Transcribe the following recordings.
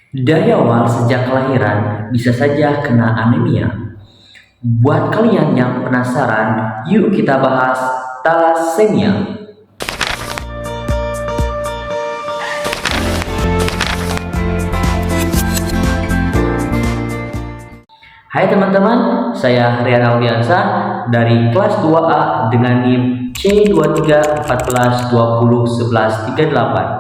Dari awal sejak kelahiran bisa saja kena anemia. Buat kalian yang penasaran, yuk kita bahas thalassemia. Hai teman-teman, saya Rian Audiansa dari kelas 2A dengan NIM C2314201138.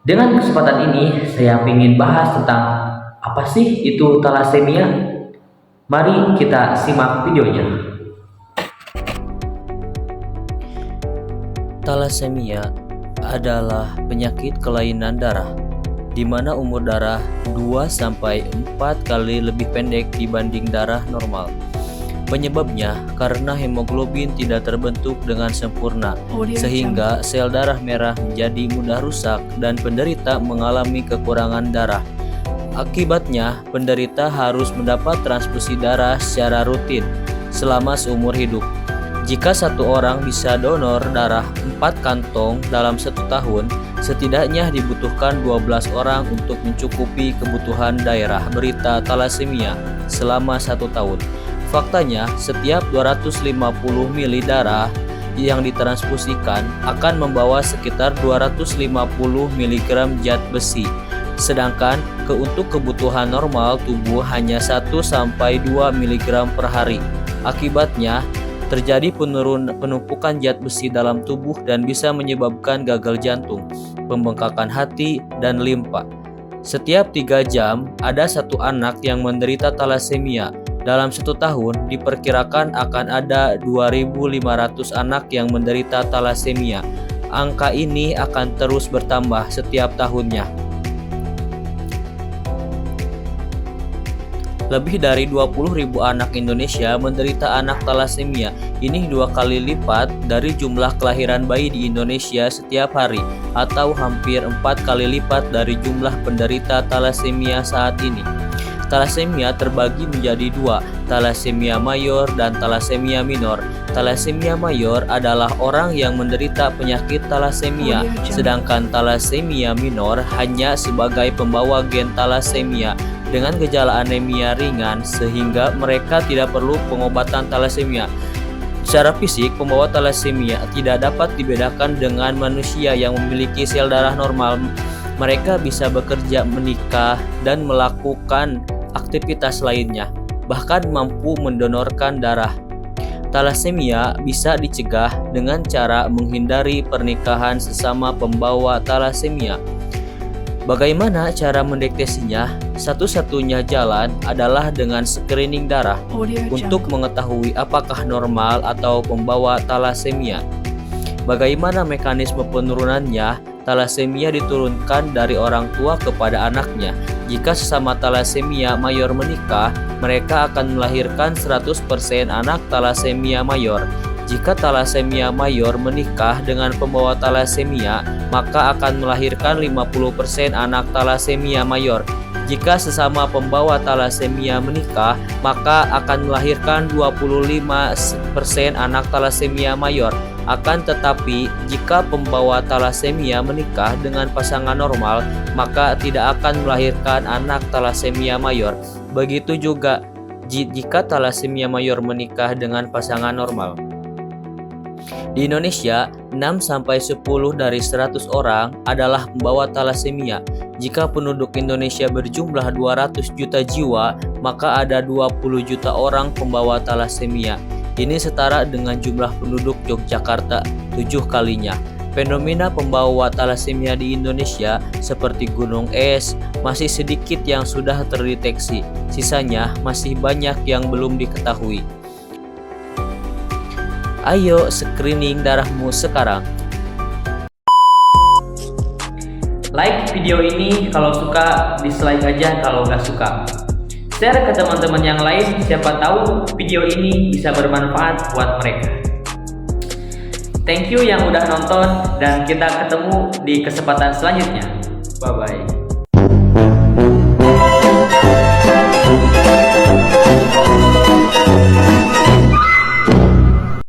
Dengan kesempatan ini, saya ingin bahas tentang apa sih itu thalassemia. Mari kita simak videonya. Thalassemia adalah penyakit kelainan darah di mana umur darah 2-4 kali lebih pendek dibanding darah normal. Penyebabnya karena hemoglobin tidak terbentuk dengan sempurna, sehingga sel darah merah menjadi mudah rusak dan penderita mengalami kekurangan darah. Akibatnya, penderita harus mendapat transfusi darah secara rutin selama seumur hidup. Jika satu orang bisa donor darah 4 kantong dalam 1 tahun, setidaknya dibutuhkan 12 orang untuk mencukupi kebutuhan daerah berita thalassemia selama 1 tahun. Faktanya, setiap 250 ml darah yang ditransfusikan akan membawa sekitar 250 mg zat besi. Sedangkan untuk kebutuhan normal tubuh hanya 1-2 mg per hari. Akibatnya, terjadi penumpukan zat besi dalam tubuh dan bisa menyebabkan gagal jantung, pembengkakan hati, dan limpa. Setiap 3 jam, ada 1 anak yang menderita thalassemia. Dalam 1 tahun, diperkirakan akan ada 2.500 anak yang menderita thalassemia. Angka ini akan terus bertambah setiap tahunnya. Lebih dari 20.000 anak Indonesia menderita anak thalassemia. Ini 2 kali lipat dari jumlah kelahiran bayi di Indonesia setiap hari, atau hampir 4 kali lipat dari jumlah penderita thalassemia saat ini. Thalassemia terbagi menjadi 2, thalassemia mayor dan thalassemia minor. Thalassemia mayor adalah orang yang menderita penyakit thalassemia, sedangkan thalassemia minor hanya sebagai pembawa gen thalassemia dengan gejala anemia ringan sehingga mereka tidak perlu pengobatan thalassemia. Secara fisik, pembawa thalassemia tidak dapat dibedakan dengan manusia yang memiliki sel darah normal. Mereka bisa bekerja, menikah, dan melakukan aktivitas lainnya, bahkan mampu mendonorkan darah. Thalassemia bisa dicegah dengan cara menghindari pernikahan sesama pembawa thalassemia. Bagaimana cara mendeteksinya? Satu-satunya jalan adalah dengan screening darah untuk mengetahui apakah normal atau pembawa thalassemia. Bagaimana mekanisme penurunannya? Thalassemia diturunkan dari orang tua kepada anaknya. Jika sesama thalassemia mayor menikah, mereka akan melahirkan 100% anak thalassemia mayor. Jika thalassemia mayor menikah dengan pembawa thalassemia, maka akan melahirkan 50% anak thalassemia mayor. Jika sesama pembawa thalassemia menikah, maka akan melahirkan 25% anak thalassemia mayor. Akan tetapi, jika pembawa thalassemia menikah dengan pasangan normal, maka tidak akan melahirkan anak thalassemia mayor. Begitu juga jika thalassemia mayor menikah dengan pasangan normal. Di Indonesia, 6-10 dari 100 orang adalah pembawa thalassemia. Jika penduduk Indonesia berjumlah 200 juta jiwa, maka ada 20 juta orang pembawa thalassemia. Ini setara dengan jumlah penduduk Yogyakarta 7 kalinya. Fenomena pembawa thalassemia di Indonesia seperti gunung es masih sedikit yang sudah terdeteksi. Sisanya masih banyak yang belum diketahui. Ayo screening darahmu sekarang. Like video ini kalau suka, dislike aja kalau nggak suka. Share ke teman-teman yang lain, siapa tahu video ini bisa bermanfaat buat mereka. Thank you yang udah nonton dan kita ketemu di kesempatan selanjutnya. Bye bye.